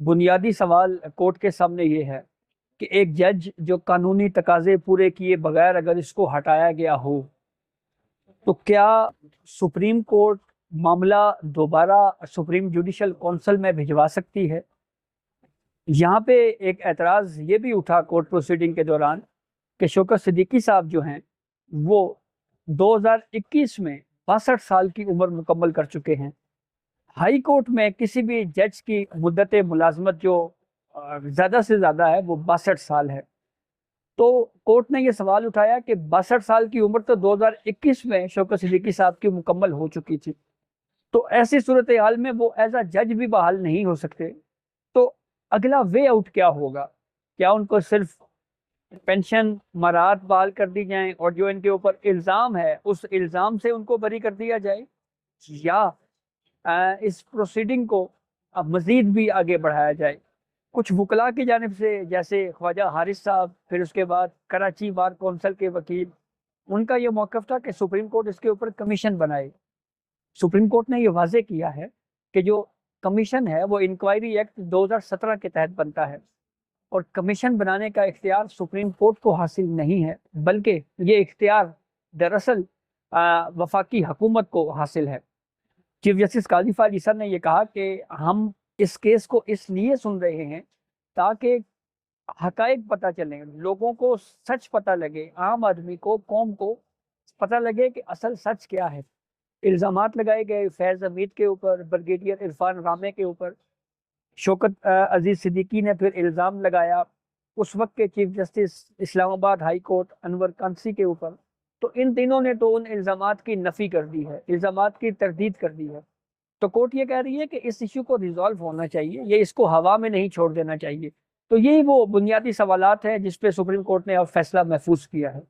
बुनियादी सवाल कोर्ट के सामने ये है कि एक जज जो कानूनी तकाजे पूरे किए बगैर अगर इसको हटाया गया हो तो क्या सुप्रीम कोर्ट मामला दोबारा सुप्रीम जुडिशल काउंसिल में भिजवा सकती है। यहाँ पे एक एतराज ये भी उठा कोर्ट प्रोसीडिंग के दौरान कि शौकत सिद्दीकी साहब जो हैं वो 2021 में 62 साल की उम्र मुकम्मल कर चुके हैं। हाई कोर्ट में किसी भी जज की मुद्दत मुलाजमत जो ज़्यादा से ज़्यादा है वो 62 साल है। तो कोर्ट ने ये सवाल उठाया कि 62 साल की उम्र तो 2021 में शौकत सिद्दीकी साहब की मुकम्मल हो चुकी थी, तो ऐसी सूरत हाल में वो एज अ जज भी बहाल नहीं हो सकते। तो अगला वे आउट क्या होगा? क्या उनको सिर्फ पेंशन मराहत बहाल कर दी जाए और जो इनके ऊपर इल्ज़ाम है उस इल्ज़ाम से उनको बरी कर दिया जाए, या इस प्रोसीडिंग को अब मज़ीद भी आगे बढ़ाया जाए? कुछ वकला की जानिब से, जैसे ख्वाजा हारिस साहब, फिर उसके बाद कराची बार कौंसिल के वकील, उनका ये मौक़िफ़ था कि सुप्रीम कोर्ट इसके ऊपर कमीशन बनाए। सुप्रीम कोर्ट ने ये वाज़ेह किया है कि जो कमीशन है वो इंक्वायरी एक्ट 2017 के तहत बनता है और कमीशन बनाने का इख्तियार सुप्रीम कोर्ट को हासिल नहीं है, बल्कि ये इख्तियार दरअसल वफाकी हुकूमत को हासिल है। चीफ जस्टिस काजी फायद ईसा ने यह कहा कि हम इस केस को इसलिए सुन रहे हैं ताकि हकायक पता चले, लोगों को सच पता लगे, आम आदमी को, कौम को पता लगे कि असल सच क्या है। इल्ज़ामात लगाए गए फैज़ हमीद के ऊपर, ब्रिगेडियर इरफान रामे के ऊपर, शौकत अजीज सिद्दीकी ने फिर इल्ज़ाम लगाया उस वक्त के chief justice Islamabad high court Anwar Kansi के ऊपर। तो इन तीनों ने तो उन इल्ज़ामात की नफ़ी कर दी है, इल्ज़ामात की तरदीद कर दी है। तो कोर्ट ये कह रही है कि इस इशू को रिजॉल्व होना चाहिए, ये इसको हवा में नहीं छोड़ देना चाहिए। तो यही वो बुनियादी सवालात हैं जिस पे सुप्रीम कोर्ट ने अब फैसला महफूज किया है।